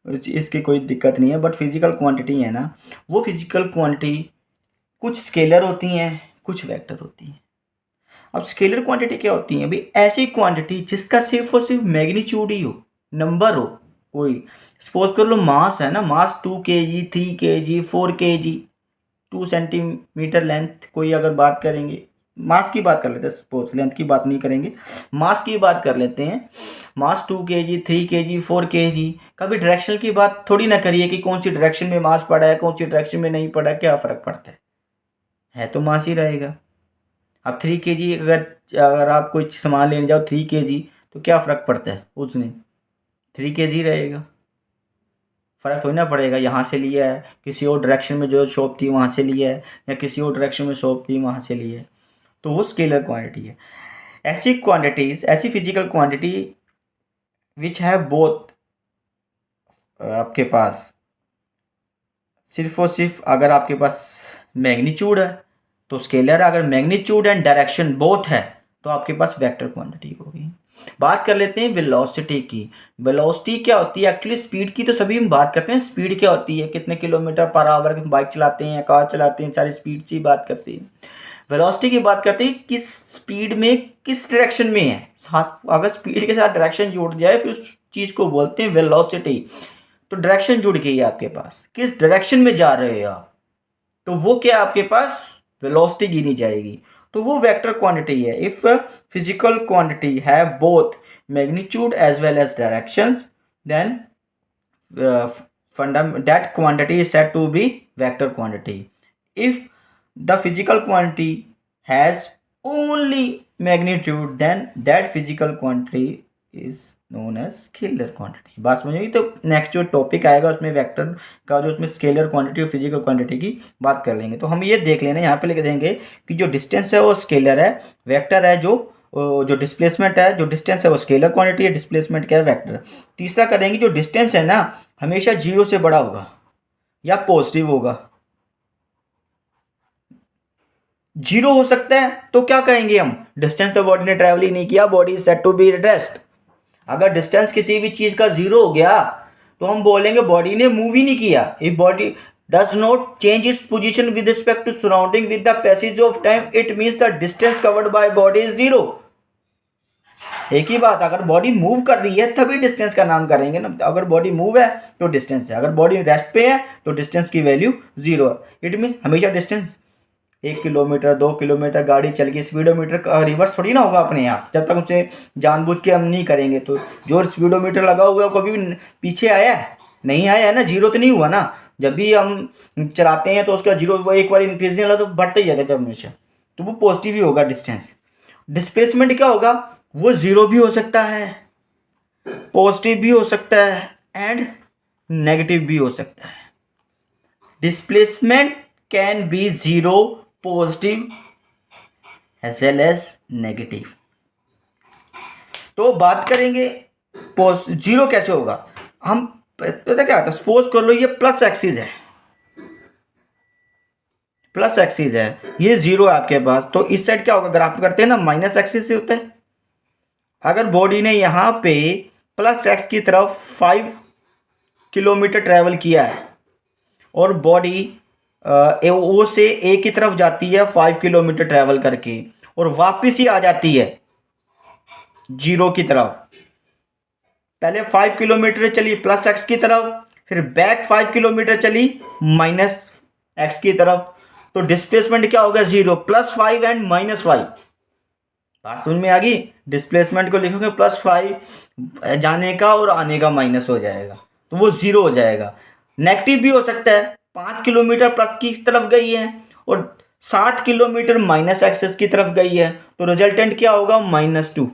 इसकी कोई दिक्कत नहीं है। बट फिजिकल क्वांटिटी है ना, वो फिजिकल क्वांटिटी कुछ स्केलर होती हैं, कुछ वेक्टर होती हैं। अब स्केलर क्वांटिटी क्या होती है, अभी ऐसी क्वांटिटी जिसका सिर्फ और सिर्फ मैग्नीट्यूड ही हो, नंबर हो कोई। सपोज कर लो मास है ना, मास 2 kg, 3 kg, 4 kg, 2 centimetre length कोई अगर बात करेंगे, मास की बात कर लेते हैं, सपोज लेंथ की बात नहीं करेंगे, मास की बात कर लेते हैं। मास 2 kg, 3 kg, 4 kg। कभी डायरेक्शन की बात थोड़ी ना करिए कि कौन सी डायरेक्शन में मास पड़ा है, कौन सी डायरेक्शन में नहीं पड़ा, क्या फ़र्क पड़ता है तो मास ही रहेगा। अब 3 kg अगर अगर आप कोई सामान लेने जाओ 3 kg, तो क्या फ़र्क पड़ता है उसमें, 3 kg रहेगा। फ़र्क थोड़ी ना पड़ेगा, यहाँ से लिया है किसी और डायरेक्शन में, जो शॉप थी वहाँ से लिया है, या किसी और डायरेक्शन में शॉप थी वहाँ से लिया है, तो वो स्केलर क्वांटिटी है। ऐसी क्वांटिटीज, ऐसी physical quantity which have both, आपके पास सिर्फ और सिर्फ अगर आपके पास मैग्नीट्यूड है तो स्केलर, अगर मैग्नीट्यूड एंड डायरेक्शन बोथ है तो आपके पास वेक्टर क्वांटिटी होगी। बात कर लेते हैं वेलोसिटी की। वेलोसिटी क्या होती है, एक्चुअली स्पीड की तो सभी हम बात करते हैं, स्पीड क्या होती है, कितने किलोमीटर पर आवर बाइक चलाते हैं, कार चलाते हैं, सारी स्पीड से ही बात करते हैं। वेलोसिटी की बात करते हैं किस स्पीड में किस डायरेक्शन में है, साथ अगर स्पीड के साथ डायरेक्शन जुड़ जाए फिर उस चीज़ को बोलते हैं वेलोसिटी। तो डायरेक्शन जुड़ गई है आपके पास, किस डायरेक्शन में जा रहे हो आप, तो वो क्या आपके पास वेलोसिटी गिनी जाएगी, तो वो वेक्टर क्वांटिटी है। If physical quantity have both magnitude as well as directions, then that quantity is said to be vector quantity. If the physical quantity has only magnitude, then that physical quantity is known as scalar quantity. बात समझेगी, तो next जो topic आएगा उसमें vector का, जो उसमें scalar quantity और physical quantity की बात कर लेंगे। तो हम ये देख लेना, यहाँ पे लिख देंगे कि जो डिस्टेंस है वो स्केलर है, वेक्टर है जो डिस्प्लेसमेंट है, जो डिस्टेंस है वो स्केलर क्वांटिटी है, डिस्प्लेसमेंट क्या है वेक्टर। तीसरा करेंगे, जो डिस्टेंस है ना हमेशा 0 से बड़ा होगा या पॉजिटिव होगा। 0 हो सकता है तो क्या कहेंगे हम, डिस्टेंस तो बॉडी ने ट्रैवल ही नहीं किया, body is said to be at rest. अगर डिस्टेंस किसी भी चीज का 0 हो गया तो हम बोलेंगे बॉडी ने मूव ही नहीं किया। If body does not change its position with respect to surrounding with the passage of time, it means the distance covered by body is 0। एक ही बात, अगर बॉडी मूव कर रही है तभी डिस्टेंस का नाम करेंगे ना। अगर बॉडी मूव है तो डिस्टेंस है, अगर बॉडी रेस्ट पे है तो डिस्टेंस की वैल्यू 0 है। इट मीन्स हमेशा डिस्टेंस 1 किलोमीटर 2 किलोमीटर गाड़ी चल गई, स्पीडोमीटर का रिवर्स थोड़ी ना होगा अपने आप, जब तक उसे जानबूझ के हम नहीं करेंगे। तो जो स्पीडोमीटर लगा हुआ है कभी पीछे आया है, नहीं आया है ना, 0 तो नहीं हुआ ना। जब भी हम चलाते हैं तो उसका 0 वो एक बार इंक्रीज नहीं होगा तो बढ़ता ही जाएगा जब हमेशा, तो वो पॉजिटिव ही होगा डिस्टेंस। डिस्प्लेसमेंट क्या होगा, वो 0 भी हो सकता है, पॉजिटिव भी हो सकता है एंड नेगेटिव भी हो सकता है। Displacement can be 0, positive as well as negative. तो बात करेंगे 0 कैसे होगा, हम पता क्या होता है, सपोज कर लो ये प्लस एक्सिस है, प्लस एक्सिस है, ये 0 है आपके पास, तो इस साइड क्या होगा, ग्राफ करते हैं ना माइनस एक्सिस से होता है। अगर बॉडी ने यहाँ पे प्लस एक्स की तरफ 5 किलोमीटर ट्रैवल किया है और बॉडी ओ से ए की तरफ जाती है 5 किलोमीटर ट्रैवल करके और वापस ही आ जाती है 0 की तरफ। पहले 5 किलोमीटर चली प्लस एक्स की तरफ, फिर बैक 5 किलोमीटर चली माइनस एक्स की तरफ, तो डिस्प्लेसमेंट क्या होगा 0, +5 एंड -5। बात समझ में आ गई। डिस्प्लेसमेंट को लिखोगे +5 जाने का और आने का माइनस हो जाएगा तो वो 0 हो जाएगा। नेगेटिव भी हो सकता है, 5 किलोमीटर प्लस की तरफ गई है और 7 किलोमीटर माइनस एक्सेस की तरफ गई है, तो रिजल्टेंट क्या होगा -2,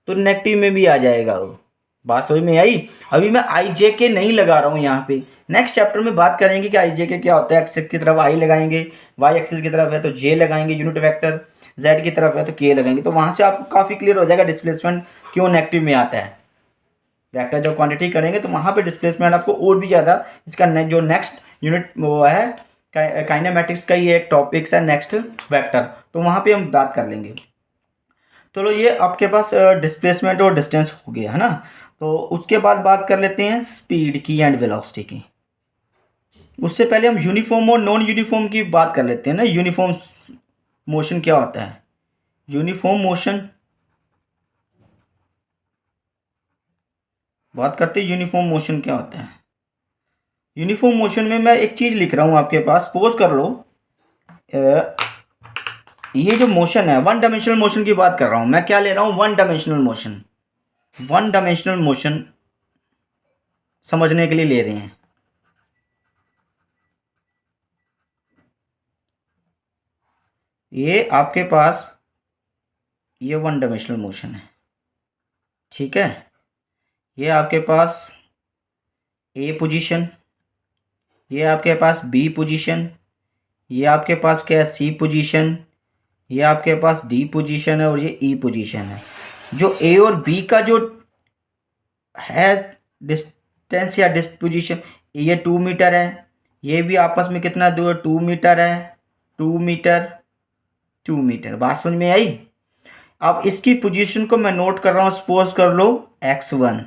तो नेगेटिव में भी आ जाएगा वो। बात समझ में आई। अभी मैं IJK नहीं लगा रहा हूँ यहाँ पे, नेक्स्ट चैप्टर में बात करेंगे कि IJK क्या होता है। एक्सिस की तरफ I लगाएंगे, वाई एक्सिस की तरफ है तो J लगाएंगे यूनिट वेक्टर, Z की तरफ है तो K लगाएंगे, तो वहाँ से आपको काफ़ी क्लियर हो जाएगा डिस्प्लेसमेंट क्यों नेगेटिव में आता है। वेक्टर जब क्वांटिटी करेंगे तो वहाँ पे डिस्प्लेसमेंट आपको और भी ज़्यादा, इसका जो नेक्स्ट यूनिट वो है काइनेमेटिक्स का, ये एक टॉपिक्स है नेक्स्ट वेक्टर, तो वहाँ पे हम बात कर लेंगे। चलो ये आपके पास डिस्प्लेसमेंट और डिस्टेंस हो गया है ना। तो उसके बाद बात कर लेते हैं स्पीड की एंड वेलोसिटी की। उससे पहले हम यूनिफॉर्म और नॉन यूनिफॉर्म की बात कर लेते हैं ना। यूनिफॉर्म मोशन क्या होता है, यूनिफॉर्म मोशन बात करते हैं, यूनिफॉर्म मोशन क्या होता है। यूनिफॉर्म मोशन में मैं एक चीज़ लिख रहा हूँ आपके पास, सपोज कर लो ये जो मोशन है, वन डायमेंशनल मोशन की बात कर रहा हूं मैं, क्या ले रहा हूं, one dimensional motion. One dimensional motion समझने के लिए ले रहे हैं। ये आपके पास ये वन डायमेंशनल मोशन है, ठीक है। ये आपके पास ए पोजीशन, ये आपके पास बी पोजीशन, ये आपके पास क्या है, सी पोजीशन, ये आपके पास डी पोजीशन है, और ये ई पोजीशन है। जो ए और बी का जो है डिस्टेंस या डिस्पोजिशन, ये 2 मीटर है, ये भी आपस में कितना दूर, 2 मीटर है, 2 मीटर, 2 मीटर। बात समझ में आई। अब इसकी पोजीशन को मैं नोट कर रहा हूं, सपोज कर लो x1।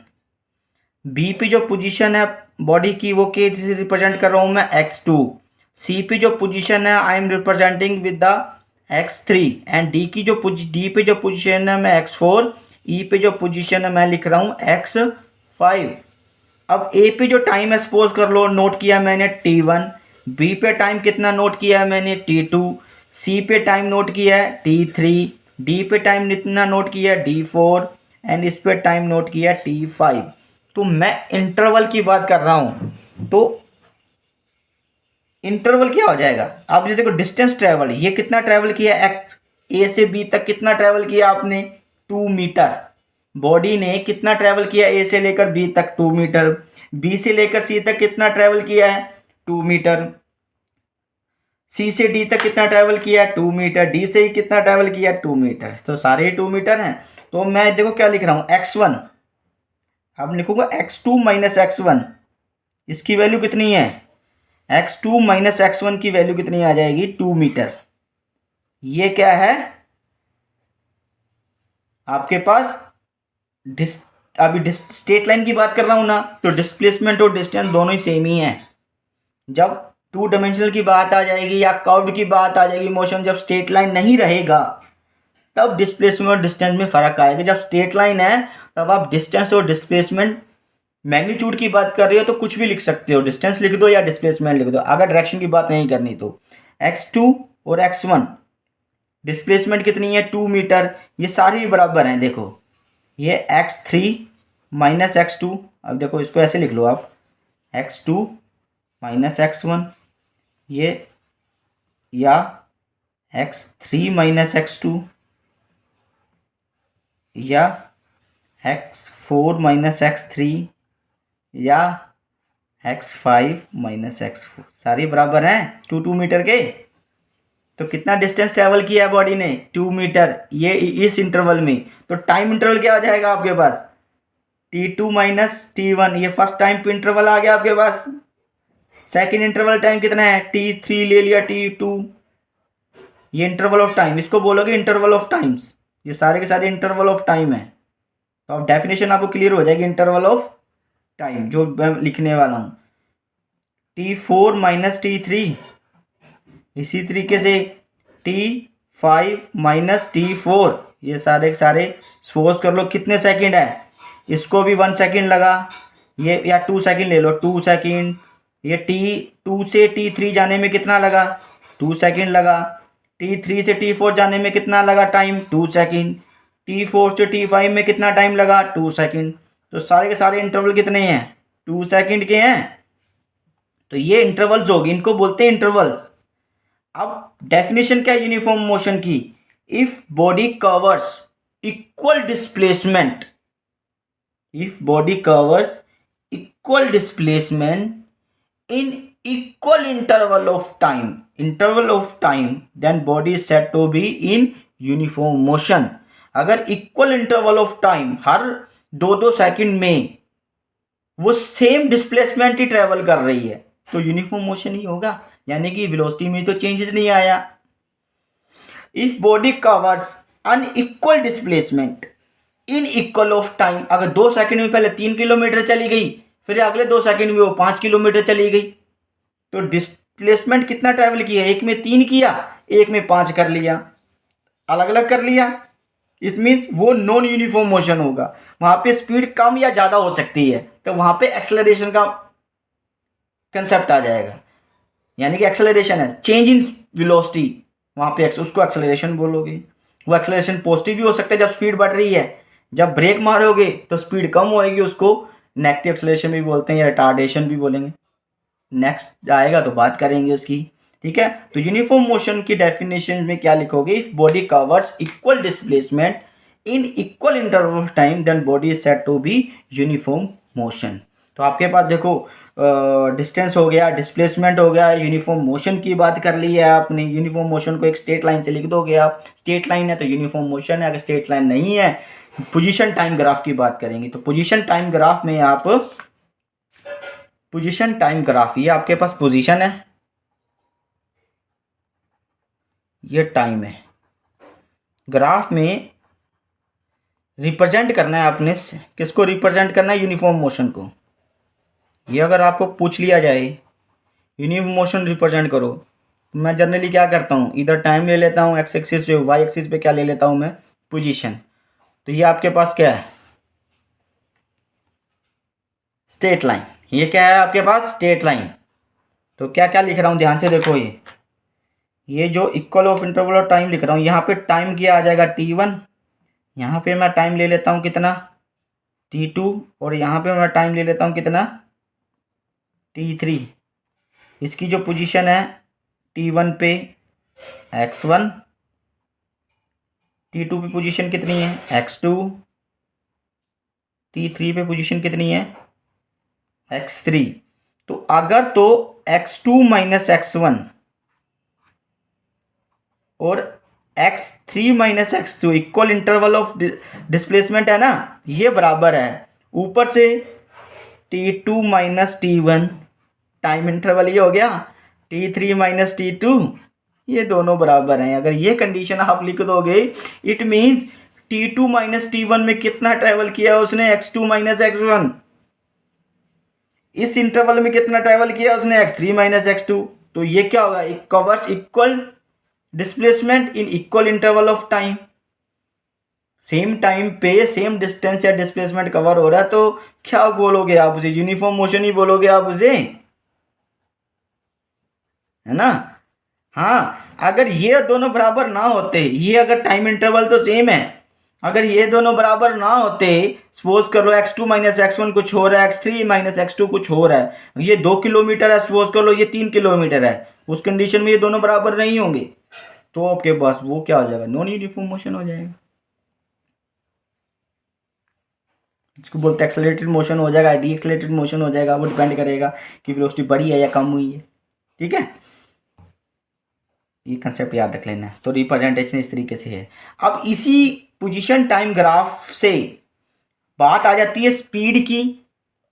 बी पे जो पोजीशन है बॉडी की वो के रिप्रेजेंट कर रहा हूं मैं x2। सी पे जो पोजीशन है I am representing with the x3, and D की जो डी पे जो पोजीशन है मैं x4, ई पे जो पोजीशन है मैं लिख रहा हूं x5। अब ए पे जो टाइम है सपोज कर लो नोट किया मैंने t1, बी पे टाइम कितना नोट किया है मैंने t2, सी पे टाइम नोट किया है t3, डी पे टाइम कितना नोट किया है d4, एंड इस पे टाइम नोट किया है t5। तो मैं इंटरवल की बात कर रहा हूं, तो इंटरवल क्या हो जाएगा, आप ये देखो डिस्टेंस ट्रेवल, ये कितना ट्रेवल किया, एक्स ए से बी तक कितना ट्रेवल किया आपने, 2 मीटर। बॉडी ने कितना ट्रेवल किया ए से लेकर बी तक, 2 मीटर। बी से लेकर सी तक कितना ट्रेवल किया है, 2 मीटर। सी से डी तक कितना ट्रेवल किया है, 2 मीटर। डी से कितना ट्रेवल किया है, 2 मीटर। तो सारे ही 2 मीटर हैं। तो मैं देखो क्या लिख रहा हूं, x1। अब लिखूंगा x2 माइनस x1, इसकी वैल्यू कितनी है, x2 माइनस x1 की वैल्यू कितनी आ जाएगी, 2 मीटर। ये क्या है आपके पास अभी स्ट्रेट लाइन की बात कर रहा हूं ना, तो डिस्प्लेसमेंट और डिस्टेंस दोनों ही सेम ही है। जब 2 डायमेंशनल की बात आ जाएगी या कर्व्ड की बात आ जाएगी मोशन, जब स्ट्रेट लाइन नहीं रहेगा तब डिस्प्लेसमेंट और डिस्टेंस में फर्क आएगा। जब स्ट्रेट लाइन है तब आप डिस्टेंस और डिस्प्लेसमेंट, मैग्नीट्यूड की बात कर रही हो तो कुछ भी लिख सकते हो, डिस्टेंस लिख दो या डिस्प्लेसमेंट लिख दो, अगर डायरेक्शन की बात नहीं करनी तो। x2 और x1 डिस्प्लेसमेंट कितनी है, 2 मीटर। ये सारी ही बराबर हैं। देखो ये x3 माइनस x2, अब देखो इसको ऐसे लिख लो आप, x2 माइनस x1, ये या x3 माइनस x2, या x4 माइनस x3, या x5 माइनस x4, सारी बराबर हैं 2 मीटर के। तो कितना डिस्टेंस ट्रेवल किया है बॉडी ने, 2 मीटर, ये इस इंटरवल में। तो टाइम इंटरवल क्या आ जाएगा आपके पास, t2 माइनस t1। ये फर्स्ट टाइम पे इंटरवल आ गया आपके पास। सेकेंड इंटरवल टाइम कितना है, t3 ले लिया, t2, ये इंटरवल ऑफ टाइम, इसको बोलोगे इंटरवल ऑफ टाइम्स। ये सारे के सारे इंटरवल ऑफ टाइम है। तो अब डेफिनेशन आपको क्लियर हो जाएगी इंटरवल ऑफ टाइम जो मैं लिखने वाला हूं, t4 माइनस t3। इसी तरीके से t5 माइनस t4, ये सारे के सारे सपोज कर लो कितने सेकंड है, इसको भी 1 सेकंड लगा, ये या 2 सेकंड ले लो, 2 सेकंड। ये t2 से t3 जाने में कितना लगा, 2 सेकंड लगा। t3 से t4 जाने में कितना लगा टाइम, 2 सेकंड। t4 से t5 में कितना टाइम लगा, 2 सेकंड। तो सारे के सारे इंटरवल कितने हैं, 2 सेकंड के हैं। तो ये इंटरवल्स होगी, इनको बोलते हैं इंटरवल्स। अब डेफिनेशन क्या है यूनिफॉर्म मोशन की, if body covers equal displacement, if body covers equal displacement in equal interval of time then body is said to be in uniform motion। अगर equal interval of time, her 2-2 second में वो same displacement ही travel कर रही है तो uniform motion ही होगा, यानी कि वेलोसिटी में तो चेंजेस नहीं आया। If body covers unequal displacement in equal of time, अगर 2 सेकंड में पहले 3 किलोमीटर चली गई, फिर अगले 2 सेकंड में वो 5 किलोमीटर चली गई, तो डिस्प्लेसमेंट कितना ट्रैवल किया, एक में 3 किया, एक में 5 कर लिया, अलग अलग कर लिया। इट मीन्स वो नॉन यूनिफॉर्म मोशन होगा, वहां पे स्पीड कम या ज़्यादा हो सकती है, तो वहां पे एक्सेलरेशन का कंसेप्ट आ जाएगा। यानी कि एक्सेलरेशन है चेंज इन वेलोसिटी, वहाँ पे उसको एक्सेलरेशन बोलोगे। वो एक्सेलरेशन पॉजिटिव भी हो सकता है जब स्पीड बढ़ रही है, जब ब्रेक मारोगे तो स्पीड कम होएगी, उसको नेगेटिव एक्सेलरेशन भी बोलते हैं या रिटार्डेशन भी बोलेंगे। नेक्स्ट आएगा तो बात करेंगे उसकी, ठीक है। तो यूनिफॉर्म मोशन की डेफिनेशन में क्या लिखोगे, if body covers equal displacement in equal interval of time then body is said to be uniform motion. तो आपके पास देखो डिस्टेंस हो गया, डिस्प्लेसमेंट हो गया, यूनिफॉर्म मोशन की बात कर ली है आपने। यूनिफॉर्म मोशन को एक स्ट्रेट लाइन से लिख दोगे आप, स्ट्रेट लाइन है तो यूनिफॉर्म मोशन है, अगर स्ट्रेट लाइन नहीं है पोजीशन टाइम ग्राफ की बात करेंगे। तो पोजीशन टाइम ग्राफ में आप पोजीशन टाइम ग्राफ, ये आपके पास पोजीशन है, ये टाइम है। ग्राफ में रिप्रेजेंट करना है आपने, किसको रिप्रेजेंट करना है, यूनिफॉर्म मोशन को। ये अगर आपको पूछ लिया जाए यूनिफॉर्म मोशन रिप्रेजेंट करो, तो मैं जनरली क्या करता हूँ, इधर टाइम ले लेता हूँ एक्स एक्सिस पे, वाई एक्सिस पे क्या ले लेता हूँ मैं, पोजीशन। तो ये आपके पास क्या है, स्ट्रेट लाइन। ये क्या है आपके पास, स्ट्रेट लाइन। तो क्या क्या लिख रहा हूँ ध्यान से देखो, ये जो equal of interval of time लिख रहा हूँ, यहाँ पे टाइम क्या आ जाएगा t1, यहाँ पे मैं टाइम ले लेता हूँ कितना t2, और यहाँ पे मैं टाइम ले लेता हूँ कितना t3। इसकी जो पोजीशन है t1 पे x1, t2 पे पोजीशन कितनी है x2, t3 पे पोजीशन कितनी है x3। तो अगर तो x2 माइनस x1 और x3 minus x2 equal interval of displacement है ना, ये बराबर है ऊपर से t2 minus t1 time interval ये हो गया, t3 माइनस t2, ये दोनों बराबर हैं। अगर ये कंडीशन आप लिख दोगे, it means t2 minus t1 में कितना ट्रेवल किया उसने, x2 माइनस x1। इस इंटरवल में कितना ट्रेवल किया उसने, x3 माइनस x2। तो ये क्या होगा, it covers equal displacement in equal interval of time. Same time पे सेम डिस्टेंस या डिस्प्लेसमेंट कवर हो रहा है, तो क्या बोलोगे आप उसे, यूनिफॉर्म मोशन ही बोलोगे आप उसे, है ना। हाँ, अगर ये दोनों बराबर ना होते, ये अगर टाइम इंटरवल तो सेम है, अगर ये दोनों बराबर ना होते, सपोज कर लो x2 माइनस x1 कुछ हो रहा है, x3 माइनस x2 कुछ हो रहा है, ये 2 किलोमीटर है, सपोज कर लो ये 3 किलोमीटर है, उस कंडीशन में ये दोनों बराबर नहीं होंगे, तो आपके पास वो क्या हो जाएगा, नॉन यूनिफॉर्म मोशन हो जाएगा। इसको बोलते हैं एक्सेलरेटेड मोशन हो जाएगा, डी एक्सेलरेटेड मोशन हो जाएगा, वो डिपेंड करेगा कि वेलोसिटी बढ़ी है या कम हुई है, ठीक है। ये कंसेप्ट याद रख लेना है। तो रिप्रेजेंटेशन इस तरीके से है। अब इसी पोजीशन टाइम ग्राफ से बात आ जाती है स्पीड की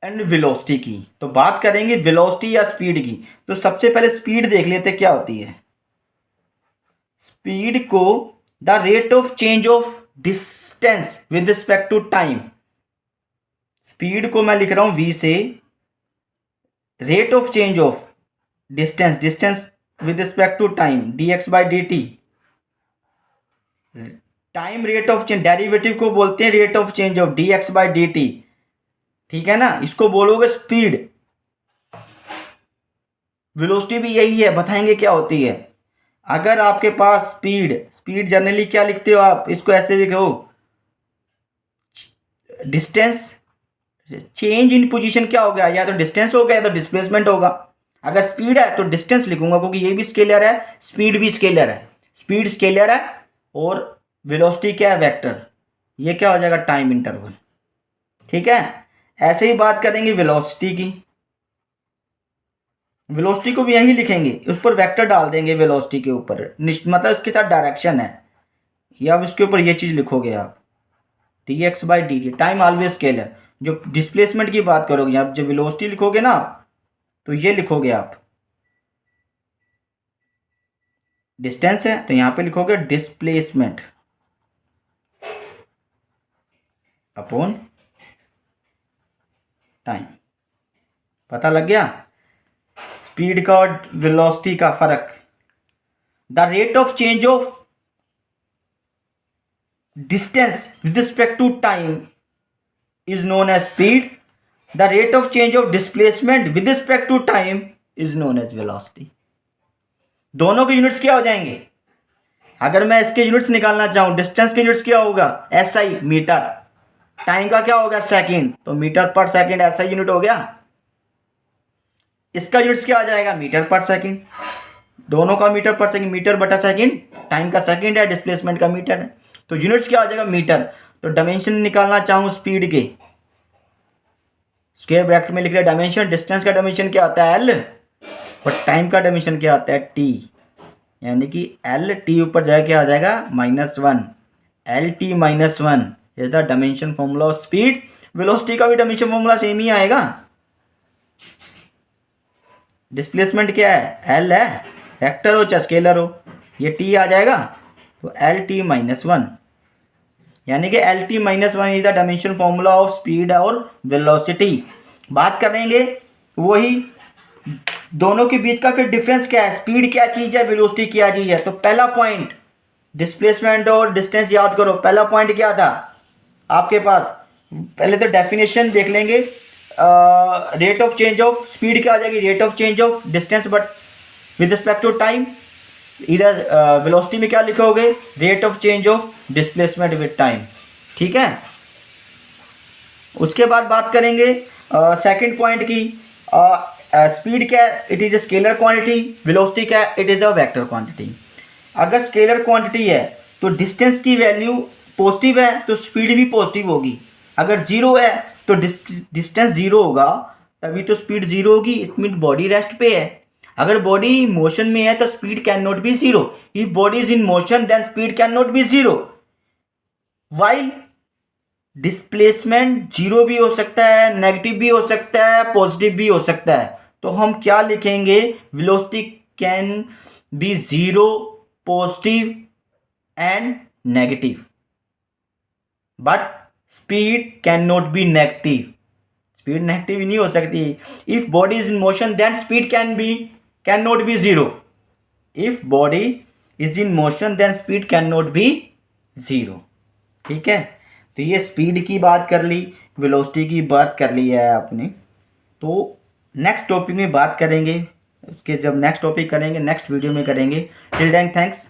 एंड वेलोसिटी की। तो बात करेंगे वेलोसिटी या स्पीड की। तो सबसे पहले स्पीड देख लेते क्या होती है। स्पीड को the rate of change of distance with respect to time, speed को मैं लिख रहा हूं v से, rate of change of distance, distance with respect to time dx by dt, time rate of change, derivative को बोलते हैं rate of change of dx by dt, ठीक है ना, इसको बोलोगे स्पीड। वेलोसिटी भी यही है, बताएंगे क्या होती है। अगर आपके पास स्पीड जनरली क्या लिखते हो आप, इसको ऐसे लिखो, डिस्टेंस चेंज इन पोजीशन क्या हो गया, या तो डिस्टेंस हो गया या तो डिस्प्लेसमेंट होगा। अगर स्पीड है तो डिस्टेंस लिखूंगा क्योंकि ये भी स्केलर है, स्पीड भी स्केलर है, स्पीड स्केलर है और वेलोसिटी क्या है, वेक्टर। ये क्या हो जाएगा, टाइम इंटरवल, ठीक है। ऐसे ही बात करेंगे वेलोसिटी की, वेलोसिटी को भी यही लिखेंगे, उस पर वेक्टर डाल देंगे वेलोसिटी के ऊपर, मतलब इसके साथ डायरेक्शन है, या इसके ऊपर ये चीज लिखोगे आप dx by dt, time always scalar. जो डिस्प्लेसमेंट की बात करोगे आप, जब वेलोसिटी लिखोगे ना तो ये लिखोगे आप, डिस्टेंस है तो यहां पे लिखोगे डिस्प्लेसमेंट अपॉन टाइम। पता लग गया स्पीड का और वेलोसिटी का फर्क। The rate of change of distance with respect to time is known as speed, the rate of change of displacement with respect to time is known as velocity. दोनों के units क्या हो जाएंगे, अगर मैं इसके यूनिट्स निकालना चाहूँ, डिस्टेंस के यूनिट्स क्या होगा, SI मीटर, टाइम का क्या होगा सेकंड, तो मीटर पर सेकंड SI यूनिट हो गया। इसका यूनिट्स क्या आ जाएगा, मीटर पर सेकंड, दोनों का मीटर पर सेकंड, मीटर बटा सेकंड, टाइम का सेकंड है, डिस्प्लेसमेंट का मीटर है, तो यूनिट्स क्या आ जाएगा मीटर। तो डायमेंशन निकालना चाहूँ स्पीड के, स्क्वायर ब्रैकेट में लिख रहे डायमेंशन, डिस्टेंस का डायमेंशन क्या आता है L, और टाइम का डायमेंशन क्या आता है T, यानी कि L T ऊपर जाए क्या आ जाएगा -1, LT -1 is the dimension formula of speed. Velocity का भी डायमेंशन फॉर्मूला सेम ही आएगा। डिस्प्लेसमेंट क्या है, L है, वेक्टर हो चाहे स्केलर हो, ये T आ जाएगा, तो LT -1, यानी कि LT -1 is the dimension formula of speed और वेलोसिटी। बात करेंगे वही दोनों के बीच का फिर डिफरेंस क्या है, स्पीड क्या चीज़ है, वेलोसिटी क्या चीज़ है। तो पहला पॉइंट डिस्प्लेसमेंट और डिस्टेंस याद करो। पहला पॉइंट क्या था आपके पास, पहले तो डेफिनेशन देख लेंगे। Rate of change of speed क्या आ जाएगी, rate of change of distance but with respect to time. इधर वेलोसिटी में क्या लिखोगे, rate of change of displacement with time, ठीक है। उसके बाद बात करेंगे सेकंड पॉइंट की, स्पीड क्या है, it is a scalar quantity, velocity क्या है, it is a vector quantity. अगर स्केलर क्वांटिटी है तो डिस्टेंस की वैल्यू पॉजिटिव है तो स्पीड भी पॉजिटिव होगी, अगर जीरो है तो डिस्टेंस जीरो होगा तभी तो स्पीड जीरो होगी, इट मीन बॉडी रेस्ट पे है। अगर बॉडी मोशन में है तो speed can not be zero, if body is in motion then speed can not be zero. While displacement zero भी हो सकता है, नेगेटिव भी हो सकता है, पॉजिटिव भी हो सकता है। तो हम क्या लिखेंगे, velocity can be zero, positive and negative, but speed can not be negative, speed negative नहीं हो सकती। If body is in motion then speed can not be zero, if body is in motion then speed can not be zero, ठीक है। तो ये speed की बात कर ली, वेलोसिटी की बात कर ली है आपने। तो नेक्स्ट टॉपिक में बात करेंगे, उसके जब नेक्स्ट टॉपिक करेंगे नेक्स्ट वीडियो में करेंगे। Till then thanks.